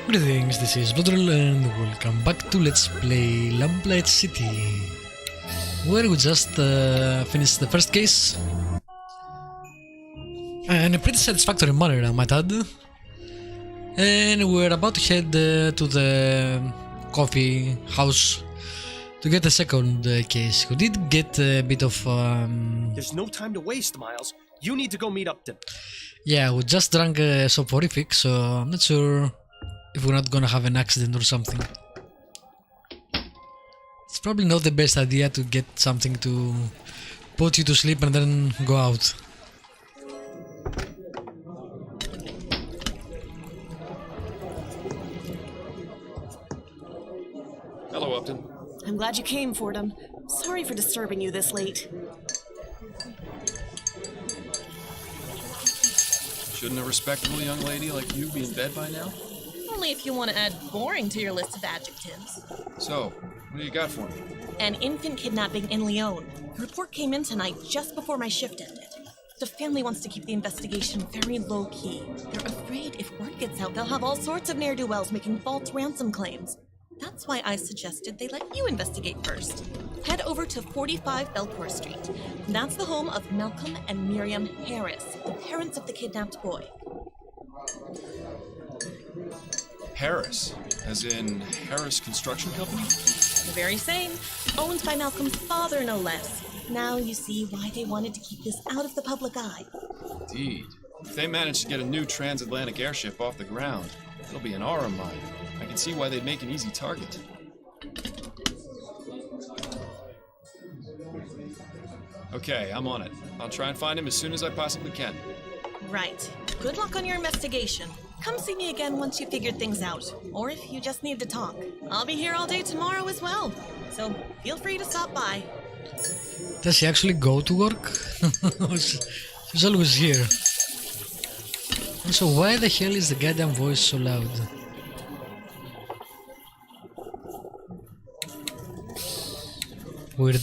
Greetings, this is Bloodroll and welcome back to Let's Play Lamplight City, where we just finished the first case in a pretty satisfactory manner, I might add, and we're about to head to the coffee house to get the second case. We did get a bit of There's no time to waste, Miles. You need to go meet Upton. yeah, we just drank a soporific, so I'm not sure if we're not gonna have an accident or something. It's probably not the best idea to get something to put you to sleep and then go out. Hello, Upton. I'm glad you came, Fordham. Sorry for disturbing you this late. Shouldn't a respectable young lady like you be in bed by now? Only if you want to add boring to your list of adjectives. So, what do you got for me? An infant kidnapping in Lyon. The report came in tonight just before my shift ended. The family wants to keep the investigation very low-key. They're afraid if word gets out, they'll have all sorts of ne'er-do-wells making false ransom claims. That's why I suggested they let you investigate first. Head over to 45 Belcourt Street. That's the home of Malcolm and Miriam Harris, the parents of the kidnapped boy. Harris, as in Harris Construction Company? The very same. Owned by Malcolm's father, no less. Now you see why they wanted to keep this out of the public eye. Indeed. If they manage to get a new transatlantic airship off the ground, it'll be an aura mine. I can see why they'd make an easy target. Okay, I'm on it. I'll try and find him as soon as I possibly can. Right. Good luck on your investigation. Come see me again once you figured things out. Or if you just need to talk. I'll be here all day tomorrow as well. So feel free to stop by. Does she actually go to work? She's always here. Also, why the hell is the goddamn voice so loud? Weird.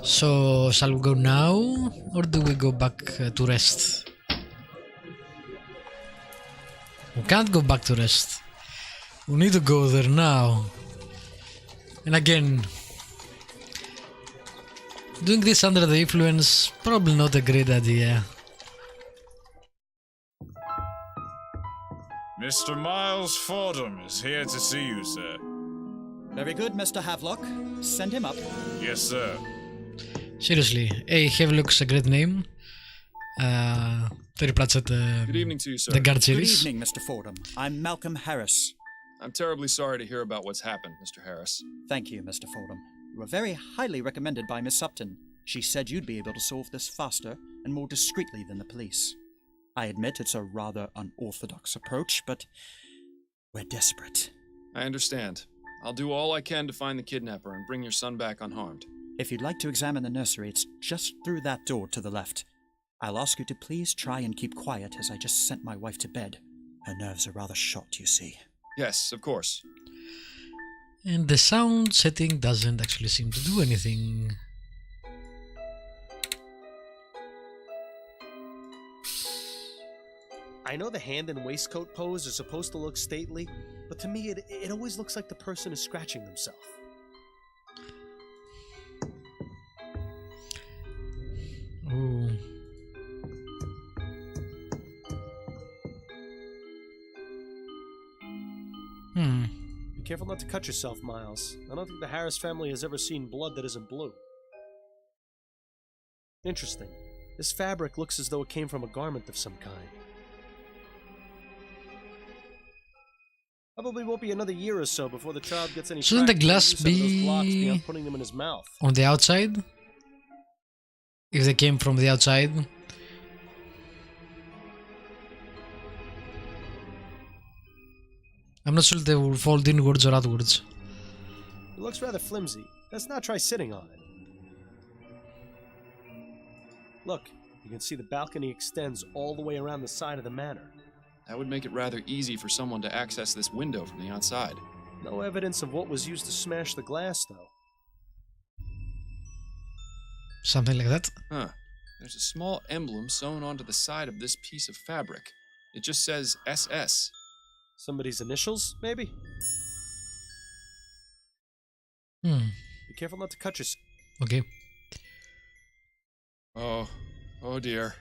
So, shall we go now, or do we go back to rest? We can't go back to rest. We need to go there now. And again, doing this under the influence, probably not a great idea. Mr. Miles Fordham is here to see you, sir. Very good, Mr. Havelock. Send him up. Yes, sir. Seriously, Havelock's a great name. Very Pratchett, Good evening to you, sir. the guard Good series. evening, Mr. Fordham. I'm Malcolm Harris. I'm terribly sorry to hear about what's happened, Mr. Harris. Thank you, Mr. Fordham. You were very highly recommended by Miss Upton. She said you'd be able to solve this faster and more discreetly than the police. I admit it's a rather unorthodox approach, but we're desperate. I understand. I'll do all I can to find the kidnapper and bring your son back unharmed. If you'd like to examine the nursery, it's just through that door to the left. I'll ask you to please try and keep quiet as I just sent my wife to bed. Her nerves are rather shot, you see. Yes, of course. And the sound setting doesn't actually seem to do anything. I know the hand and waistcoat pose are supposed to look stately, but to me it always looks like the person is scratching themselves. Ooh. Be careful not to cut yourself, Miles. I don't think the Harris family has ever seen blood that isn't blue. Interesting. This fabric looks as though it came from a garment of some kind. Probably won't be another year or so before the child gets any. Shouldn't the practical glass use out of those be blocks beyond putting them in his mouth? on the outside? If they came from the outside? I'm not sure if they will fold inwards or outwards. It looks rather flimsy. Let's not try sitting on it. Look, you can see the balcony extends all the way around the side of the manor. That would make it rather easy for someone to access this window from the outside. No evidence of what was used to smash the glass, though. Something like that. Huh. There's a small emblem sewn onto the side of this piece of fabric. It just says SS. Somebody's initials, maybe? Be careful not to cut yourself. Okay. Oh dear.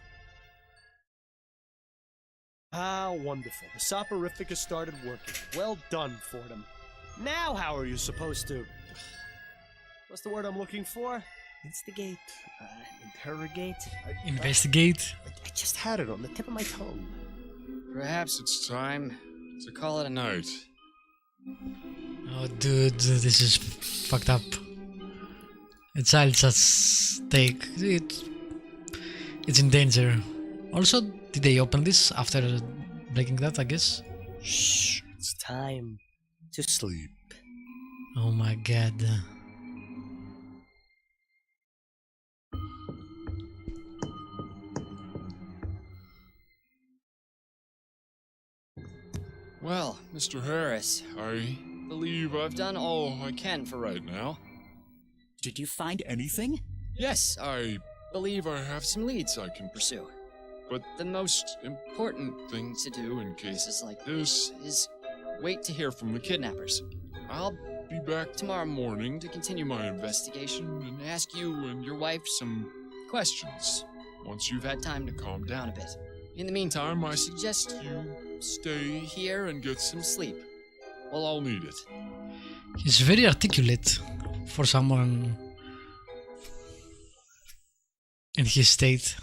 Ah, wonderful. The soporific has started working. Well done, Fordham. Now how are you supposed to... What's the word I'm looking for? Instigate. Interrogate. Investigate. I just had it on the tip of my tongue. Perhaps it's time to call it a night. Oh, dude, this is fucked up. A child's at stake. It's in danger. Also, did they open this after breaking that, I guess? Shh. It's time to sleep. Oh my god. Well, Mr. Harris, I believe I've done all I can for right now. Did you find anything? Yes, I believe I have some leads I can pursue. But the most important thing to do in cases like this is wait to hear from the kidnappers. I'll be back tomorrow morning to continue my investigation and ask you and your wife some questions once you've had time to calm down a bit. In the meantime, I suggest you stay here and get some sleep. We'll all need it. He's very articulate for someone in his state.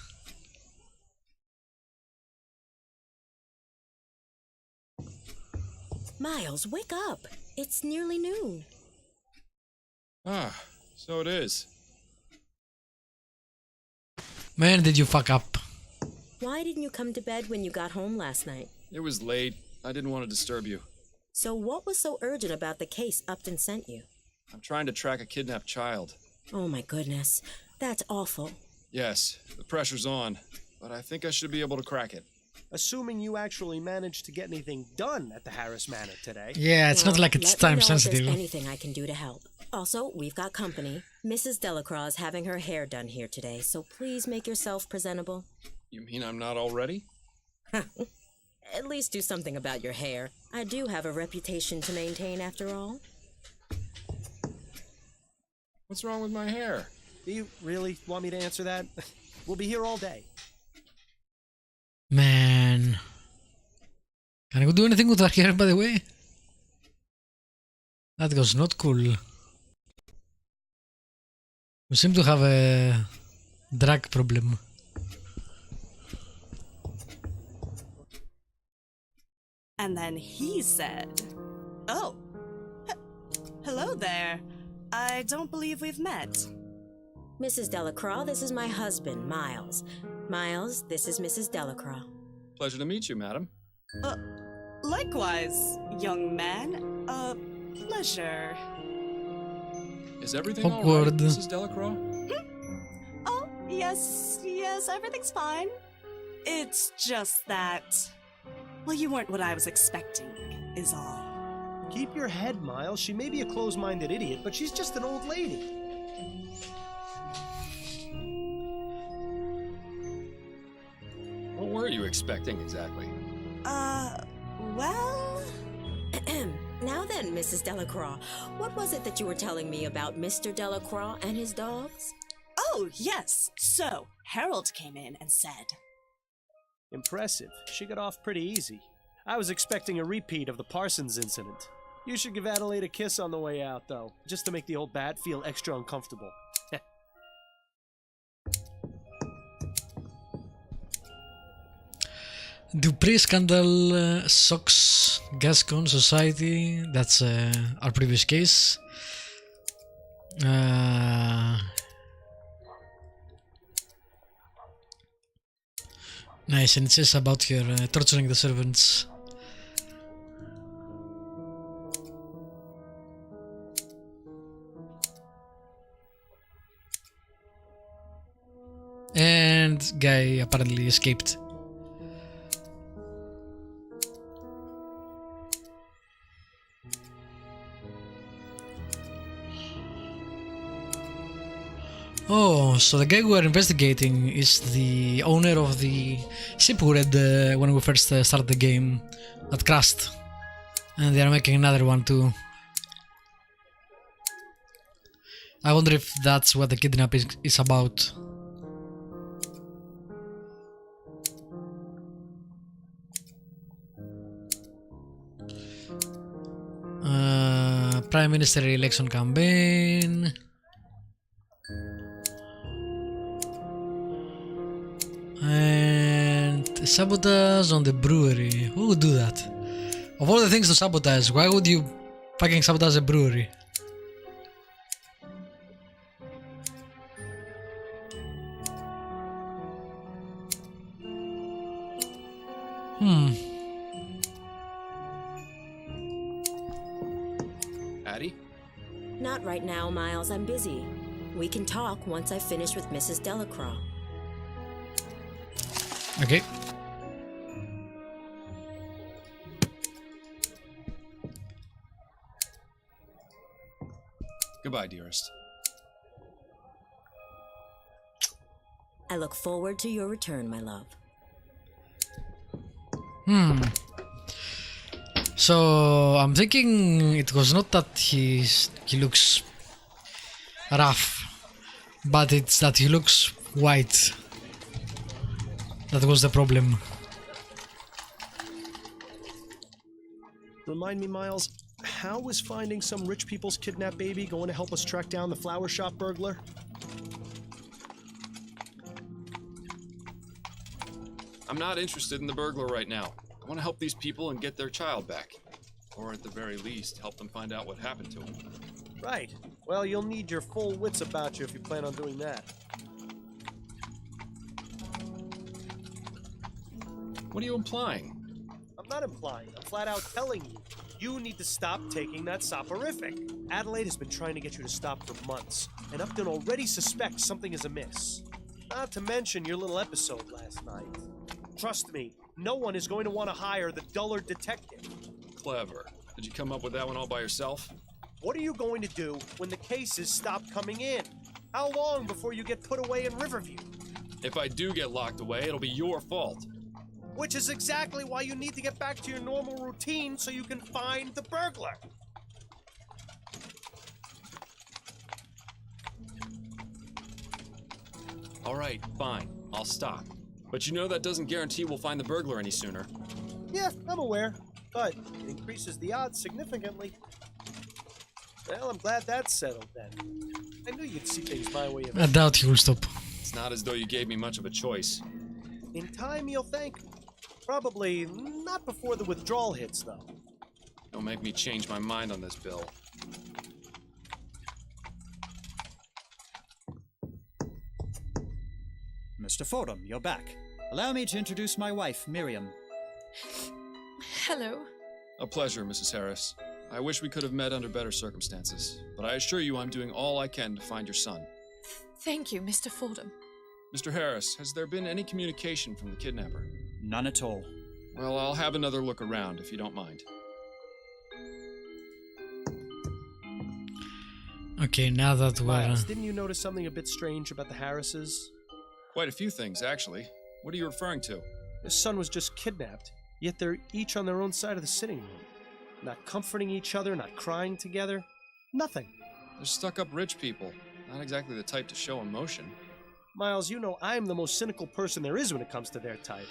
Miles, wake up. It's nearly noon. Ah, so it is. Man, did you fuck up. Why didn't you come to bed when you got home last night? It was late. I didn't want to disturb you. So what was so urgent about the case Upton sent you? I'm trying to track a kidnapped child. Oh my goodness. That's awful. Yes, the pressure's on, but I think I should be able to crack it. Assuming you actually managed to get anything done at the Harris Manor today. Yeah, it's not like it's time Let me know if sensitive. there's anything I can do to help. Also, we've got company. Mrs. Delacroix is having her hair done here today, so please make yourself presentable. You mean I'm not all ready? At least do something about your hair. I do have a reputation to maintain after all. What's wrong with my hair? Do you really want me to answer that? We'll be here all day. Man. Can we do anything with our hair, by the way? That was not cool. We seem to have a drag problem. And then he said, "Oh, hello there. I don't believe we've met." Mrs. Delacroix, this is my husband, Miles. Miles, this is Mrs. Delacroix. Pleasure to meet you, madam. Likewise, young man. Pleasure. Is everything Awkward. all right, Mrs. Delacroix? Oh, yes, everything's fine. It's just that, well, you weren't what I was expecting, is all. Keep your head, Miles. She may be a closed-minded idiot, but she's just an old lady. What were you expecting exactly? Well... Now then, Mrs. Delacroix, what was it that you were telling me about Mr. Delacroix and his dogs? Oh, yes. So, Harold came in and said... Impressive. She got off pretty easy. I was expecting a repeat of the Parsons incident. You should give Adelaide a kiss on the way out, though, just to make the old bat feel extra uncomfortable. Dupree scandal shocks Gascon society. That's our previous case. Nice, and it says about her torturing the servants. And guy apparently escaped. Oh, so the guy we are investigating is the owner of the ship we read when we first started the game that crashed. And they are making another one too. I wonder if that's what the kidnapping is about. Prime Minister election campaign. And sabotage on the brewery. Who would do that? Of all the things to sabotage, why would you fucking sabotage a brewery? Addie? Not right now, Miles. I'm busy. We can talk once I finish with Mrs. Delacroix. Okay. Goodbye, dearest. I look forward to your return, my love. So I'm thinking it was not that he looks rough, but it's that he looks white. That was the problem. Remind me, Miles, how was finding some rich people's kidnapped baby going to help us track down the flower shop burglar? I'm not interested in the burglar right now. I want to help these people and get their child back. Or at the very least, help them find out what happened to him. Right. Well, you'll need your full wits about you if you plan on doing that. What are you implying? I'm not implying. I'm flat out telling you. You need to stop taking that soporific. Adelaide has been trying to get you to stop for months, and Upton already suspects something is amiss. Not to mention your little episode last night. Trust me, no one is going to want to hire the duller detective. Clever. Did you come up with that one all by yourself? What are you going to do when the cases stop coming in? How long before you get put away in Riverview? If I do get locked away, it'll be your fault. Which is exactly why you need to get back to your normal routine so you can find the burglar. All right, fine. I'll stop. But you know that doesn't guarantee we'll find the burglar any sooner. Yeah, I'm aware, but it increases the odds significantly. Well, I'm glad that's settled then. I knew you'd see things my way I doubt he will stop. It's not as though you gave me much of a choice. In time, you'll thank me. Probably not before the withdrawal hits, though. Don't make me change my mind on this, Bill. Mr. Fordham, you're back. Allow me to introduce my wife, Miriam. Hello. A pleasure, Mrs. Harris. I wish we could have met under better circumstances, but I assure you I'm doing all I can to find your son. Thank you, Mr. Fordham. Mr. Harris, has there been any communication from the kidnapper? None at all. Well, I'll have another look around, if you don't mind. Okay, now that we're... Miles, didn't you notice something a bit strange about the Harrises? Quite a few things, actually. What are you referring to? Their son was just kidnapped, yet they're each on their own side of the sitting room. Not comforting each other, not crying together. Nothing. They're stuck-up rich people. Not exactly the type to show emotion. Miles, you know I'm the most cynical person there is when it comes to their type.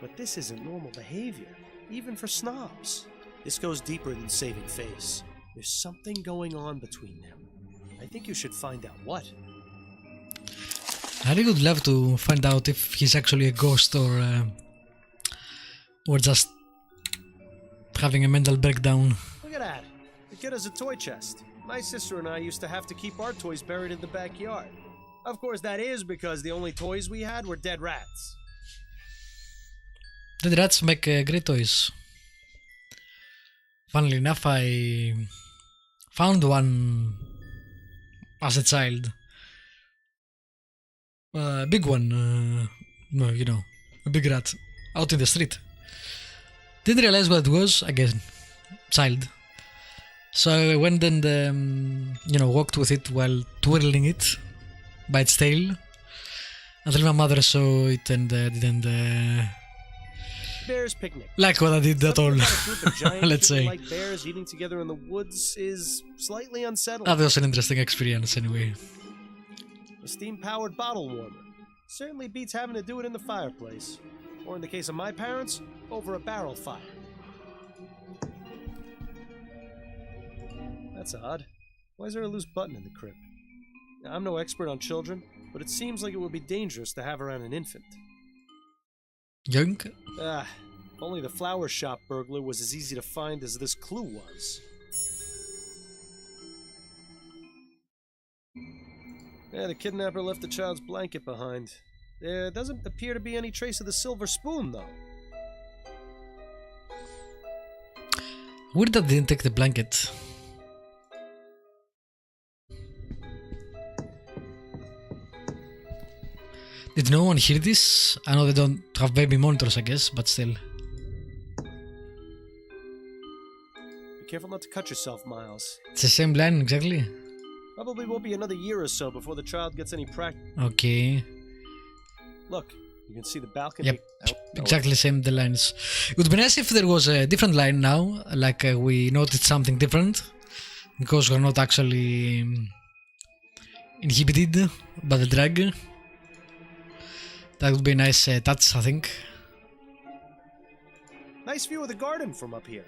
But this isn't normal behavior, even for snobs. This goes deeper than saving face. There's something going on between them. I think you should find out what. I really would love to find out if he's actually a ghost or just having a mental breakdown. Look at that. The kid has a toy chest. My sister and I used to have to keep our toys buried in the backyard. Of course, that is because the only toys we had were dead rats. Dead rats make great toys. Funnily enough, I found one as a child. A big one, you know, a big rat, out in the street. Didn't realize what it was, again, child. So I went and, walked with it while twirling it. by its tail. Until my mother saw it and didn't Bear's picnic. like what I did at all. Something about a group of giant Let's say. human-like bears eating together in the woods is slightly unsettling. That was an interesting experience anyway. A steam-powered bottle warmer certainly beats having to do it in the fireplace, or in the case of my parents, over a barrel fire. That's odd. Why is there a loose button in the crib? Now, I'm no expert on children, but it seems like it would be dangerous to have around an infant. Young? If only the flower shop burglar was as easy to find as this clue was. The kidnapper left the child's blanket behind. There doesn't appear to be any trace of the silver spoon, though. Weird that they didn't take the blanket. Did no one hear this? I know they don't have baby monitors, I guess, but still. Be careful not to cut yourself, Miles. It's the same line, exactly. Probably won't be another year or so before the child gets any practice. Okay. Look, you can see the balcony. Yep, exactly same the lines. It would be nice if there was a different line now, like we noticed something different, because we're not actually inhibited by the drug. That would be a nice touch, I think. Nice view of the garden from up here.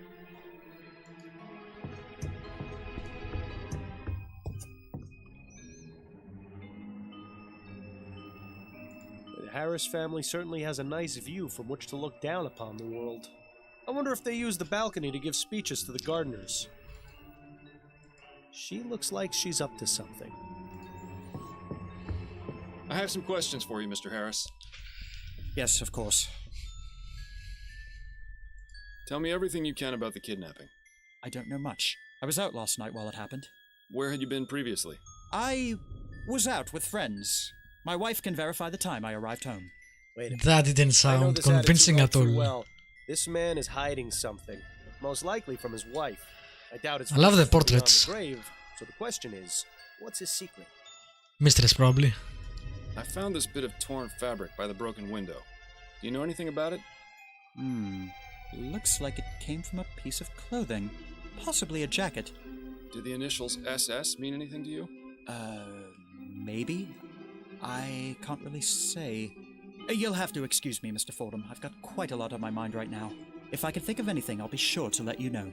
The Harris family certainly has a nice view from which to look down upon the world. I wonder if they use the balcony to give speeches to the gardeners. She looks like she's up to something. I have some questions for you, Mr. Harris. Yes, of course. Tell me everything you can about the kidnapping. I don't know much. I was out last night while it happened. Where had you been previously? I was out with friends. My wife can verify the time I arrived home. Wait a minute. That didn't I know sound this convincing attitude all at too all. well. This man is hiding something, most likely from his wife. I doubt it's I love the beyond portraits. the grave, so the question is, what's his secret? Mistress, probably. I found this bit of torn fabric by the broken window. Do you know anything about it? Looks like it came from a piece of clothing. Possibly a jacket. Do the initials SS mean anything to you? Maybe? I can't really say. You'll have to excuse me, Mr. Fordham. I've got quite a lot on my mind right now. If I can think of anything, I'll be sure to let you know.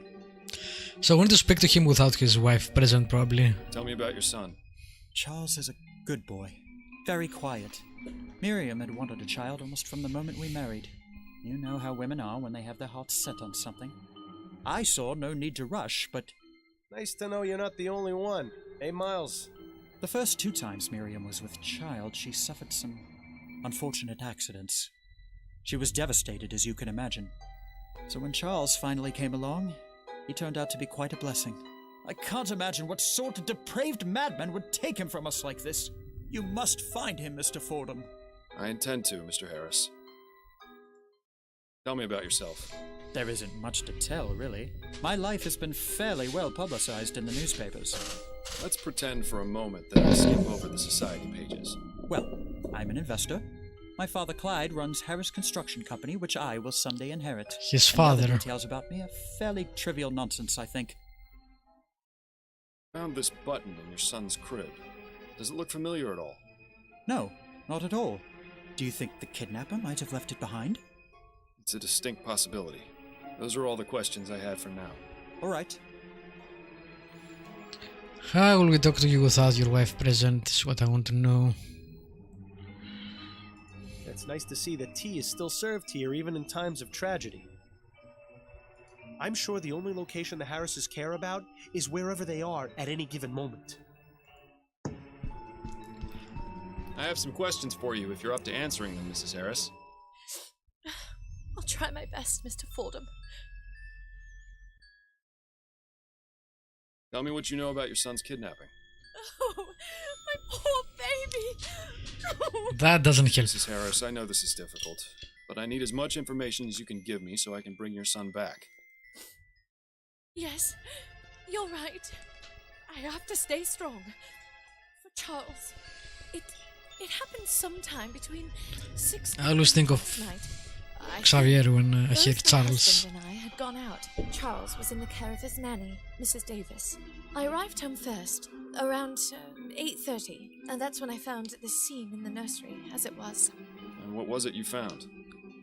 So I want to speak to him without his wife present, probably. Tell me about your son. Charles is a good boy. Very quiet. Miriam had wanted a child almost from the moment we married. You know how women are when they have their hearts set on something. I saw no need to rush, but... Nice to know you're not the only one. Hey, Miles. The first 2 times Miriam was with child, she suffered some unfortunate accidents. She was devastated, as you can imagine. So when Charles finally came along, he turned out to be quite a blessing. I can't imagine what sort of depraved madman would take him from us like this. You must find him, Mr. Fordham. I intend to, Mr. Harris. Tell me about yourself. There isn't much to tell, really. My life has been fairly well publicized in the newspapers. Let's pretend for a moment that I skip over the society pages. Well, I'm an investor. My father Clyde runs Harris Construction Company, which I will someday inherit. His And the other father. details about me are fairly trivial nonsense, I think. Found this button in your son's crib. Does it look familiar at all? No, not at all. Do you think the kidnapper might have left it behind? It's a distinct possibility. Those are all the questions I had for now. All right. How will we talk to you without your wife present is what I want to know. It's nice to see that tea is still served here even in times of tragedy. I'm sure the only location the Harrises care about is wherever they are at any given moment. I have some questions for you if you're up to answering them, Mrs. Harris. I'll try my best, Mr. Fordham. Tell me what you know about your son's kidnapping. Oh, my poor baby. That doesn't help. Mrs. Harris, I know this is difficult, but I need as much information as you can give me so I can bring your son back. Yes, you're right. I have to stay strong. For Charles. It happened sometime between 6 I always think of night. Xavier when I hear Both my Charles. husband and I had gone out. Charles was in the care of his nanny, Mrs. Davis. I arrived home first, around 8:30, and that's when I found this scene in the nursery, as it was. And what was it you found?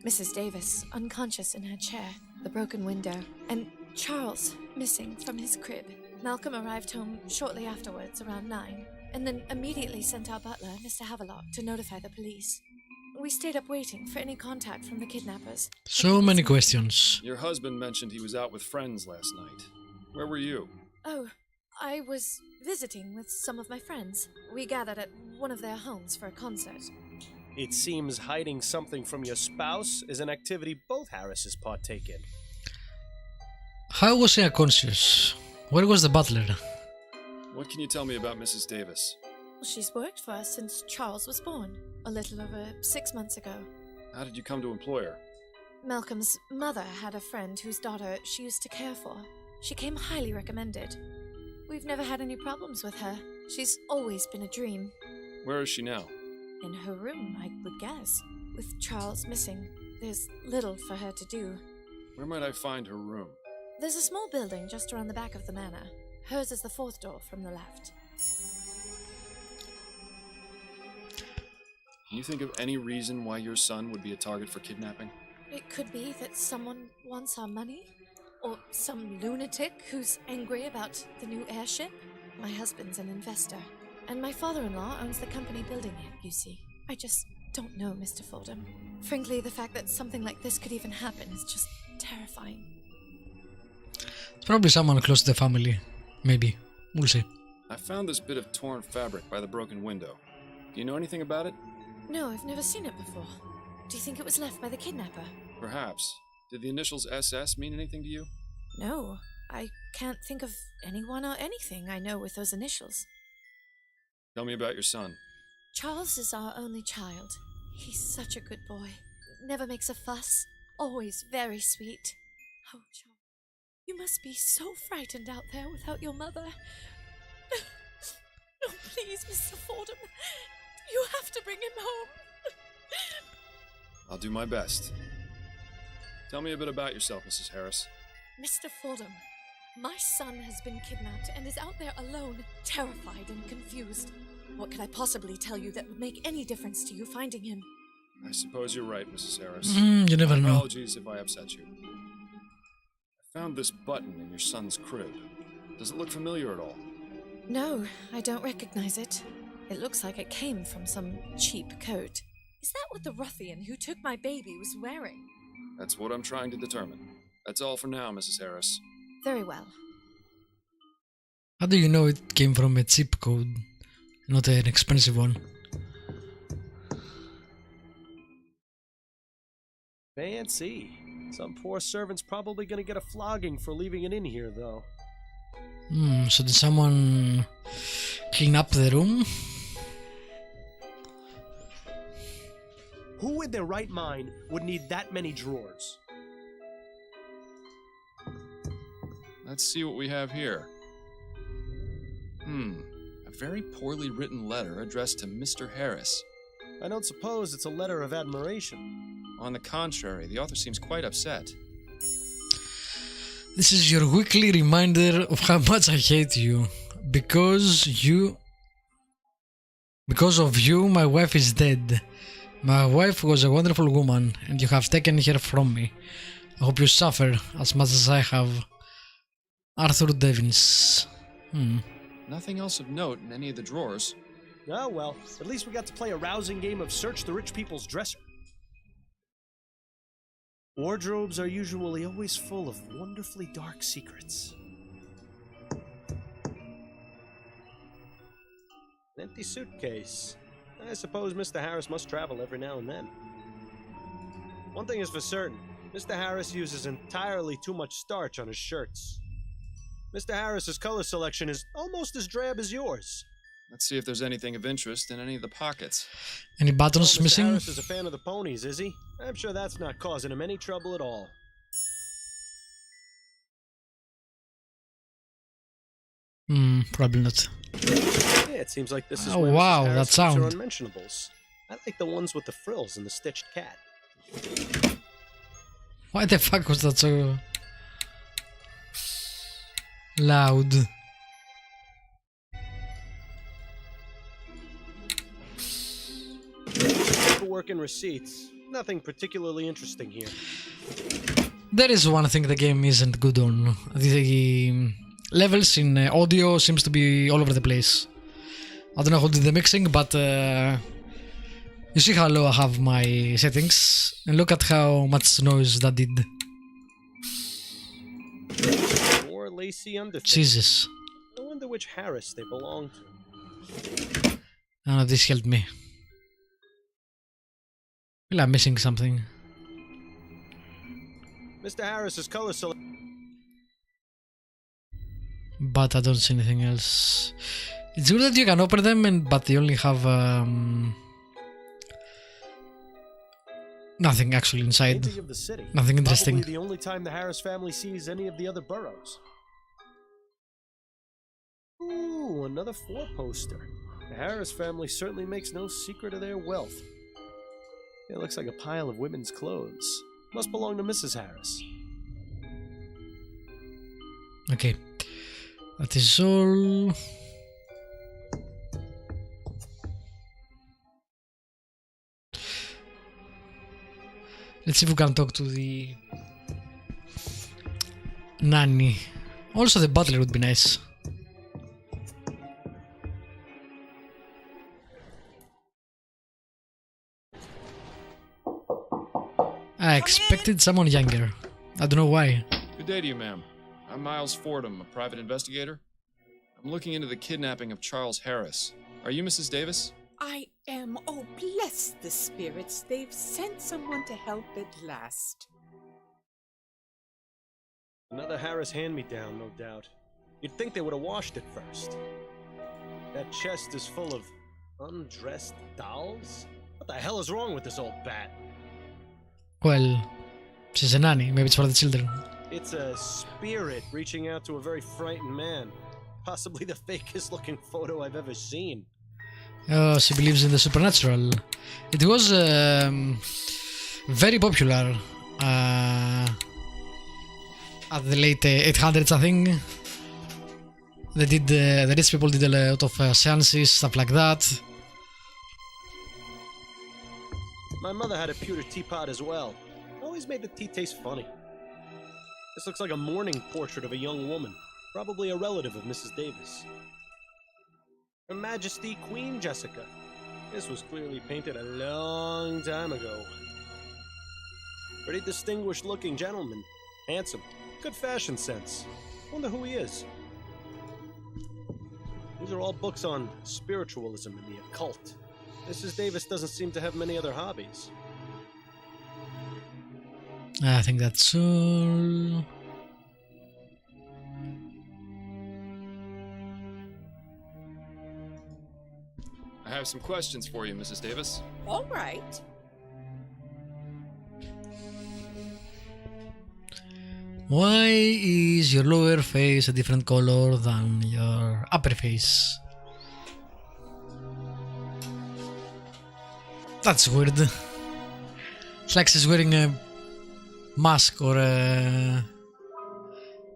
Mrs. Davis, unconscious in her chair, the broken window, and Charles missing from his crib. Malcolm arrived home shortly afterwards, around 9, and then immediately sent our butler, Mr. Havelock, to notify the police. We stayed up waiting for any contact from the kidnappers. So many questions. Your husband mentioned he was out with friends last night. Where were you? Oh, I was visiting with some of my friends. We gathered at one of their homes for a concert. It seems hiding something from your spouse is an activity both Harrises partake in. How was he unconscious? Where was the butler? What can you tell me about Mrs. Davis? She's worked for us since Charles was born, a little over 6 months ago. How did you come to employ her? Malcolm's mother had a friend whose daughter she used to care for. She came highly recommended. We've never had any problems with her. She's always been a dream. Where is she now? In her room, I would guess. With Charles missing, there's little for her to do. Where might I find her room? There's a small building just around the back of the manor. Hers is the 4th door from the left. Can you think of any reason why your son would be a target for kidnapping? It could be that someone wants our money, or some lunatic who's angry about the new airship. My husband's an investor, and my father-in-law owns the company building it, you see. I just don't know, Mr. Fordham. Frankly, the fact that something like this could even happen is just terrifying. It's probably someone close to the family. Maybe. We'll see. I found this bit of torn fabric by the broken window. Do you know anything about it? No, I've never seen it before. Do you think it was left by the kidnapper? Perhaps. Did the initials SS mean anything to you? No, I can't think of anyone or anything I know with those initials. Tell me about your son. Charles is our only child. He's such a good boy. Never makes a fuss. Always very sweet. Oh, Charles, you must be so frightened out there without your mother. Oh, please, Mr. Fordham. You have to bring him home. I'll do my best. Tell me a bit about yourself, Mrs. Harris. Mr. Fordham, my son has been kidnapped and is out there alone, terrified and confused. What could I possibly tell you that would make any difference to you finding him? I suppose you're right, Mrs. Harris. You never know. Apologies if I upset you. I found this button in your son's crib. Does it look familiar at all? No, I don't recognize it. It looks like it came from some cheap coat. Is that what the ruffian who took my baby was wearing? That's what I'm trying to determine. That's all for now, Mrs. Harris. Very well. How do you know it came from a cheap coat, not an expensive one? Fancy. Some poor servant's probably gonna get a flogging for leaving it in here, though. So did someone clean up the room? Who in their right mind would need that many drawers? Let's see what we have here. A very poorly written letter addressed to Mr. Harris. I don't suppose it's a letter of admiration. On the contrary, the author seems quite upset. This is your weekly reminder of how much I hate you. Because of you, my wife is dead. My wife was a wonderful woman, and you have taken her from me. I hope you suffer as much as I have. Arthur Devins. Nothing else of note in any of the drawers. Oh well, at least we got to play a rousing game of Search the Rich People's Dresser. Wardrobes are usually always full of wonderfully dark secrets. An empty suitcase. I suppose Mr. Harris must travel every now and then. One thing is for certain, Mr. Harris uses entirely too much starch on his shirts. Mr. Harris's color selection is almost as drab as yours. Let's see if there's anything of interest in any of the pockets. Any buttons Mr. missing? Harris is a fan of the ponies, is he? I'm sure that's not causing him any trouble at all. Probably not. Yeah, it seems like this is Oh, where wow, Mrs. that Harris keeps sound. her unmentionables. I like the ones with the frills and the stitched cat. Why the fuck was that so loud? Paperwork and receipts. Nothing particularly interesting here. There is one thing the game isn't good on. The levels in audio seems to be all over the place. I don't know who did the mixing, but you see how low I have my settings, and look at how much noise that did. More lacy underthings. Jesus. I wonder which Harris they belong to. Oh, this helped me. Well, I'm missing something. Mr. Harris's color selection. But I don't see anything else. It's good that you can open them, but they only have nothing actually inside. Painting of the city. Nothing interesting. Probably the only time the Harris family sees any of the other boroughs. Ooh, another four-poster. The Harris family certainly makes no secret of their wealth. It looks like a pile of women's clothes. Must belong to Mrs. Harris. Okay. That is all. Let's see if we can talk to the nanny. Also, the butler would be nice. I expected someone younger. I don't know why. Good day to you, ma'am. I'm Miles Fordham, a private investigator. I'm looking into the kidnapping of Charles Harris. Are you Mrs. Davis? I am. Oh, bless the spirits. They've sent someone to help at last. Another Harris hand-me-down, no doubt. You'd think they would have washed it first. That chest is full of undressed dolls? What the hell is wrong with this old bat? Well, she's a nanny. Maybe it's for the children. It's a spirit reaching out to a very frightened man. Possibly the fakest looking photo I've ever seen. Oh, she believes in the supernatural. It was very popular at the late 800s, I think. They did the rich people did a lot of seances, stuff like that. My mother had a pewter teapot as well. Always made the tea taste funny. This looks like a mourning portrait of a young woman, probably a relative of Mrs. Davis. Her Majesty Queen Jessica. This was clearly painted a long time ago. Pretty distinguished looking gentleman. Handsome. Good fashion sense. Wonder who he is. These are all books on spiritualism and the occult. Mrs. Davis doesn't seem to have many other hobbies. I think that's all. I have some questions for you, Mrs. Davis. All right. Why is your lower face a different color than your upper face? That's weird. It's like she's wearing a mask or a...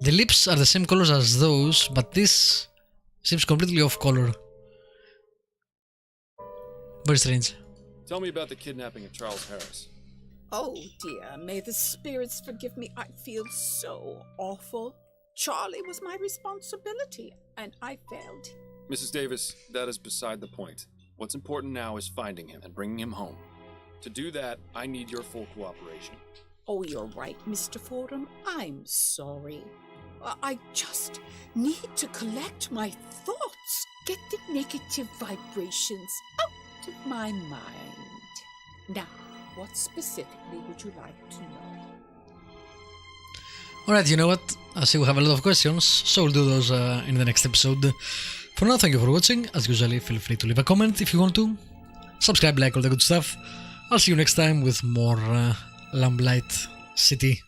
The lips are the same colors as those, but this seems completely off color. Very strange. Tell me about the kidnapping of Charles Harris. Oh dear, may the spirits forgive me. I feel so awful. Charlie was my responsibility, and I failed. Mrs. Davis, that is beside the point. What's important now is finding him and bringing him home. To do that, I need your full cooperation. Oh, you're right, Mr. Fordham. I'm sorry. I just need to collect my thoughts, get the negative vibrations out of my mind. Now, what specifically would you like to know? Alright, you know what? I see we have a lot of questions, so we'll do those in the next episode. For now, thank you for watching. As usually, feel free to leave a comment if you want to. Subscribe, like, all the good stuff. I'll see you next time with more Lamplight City.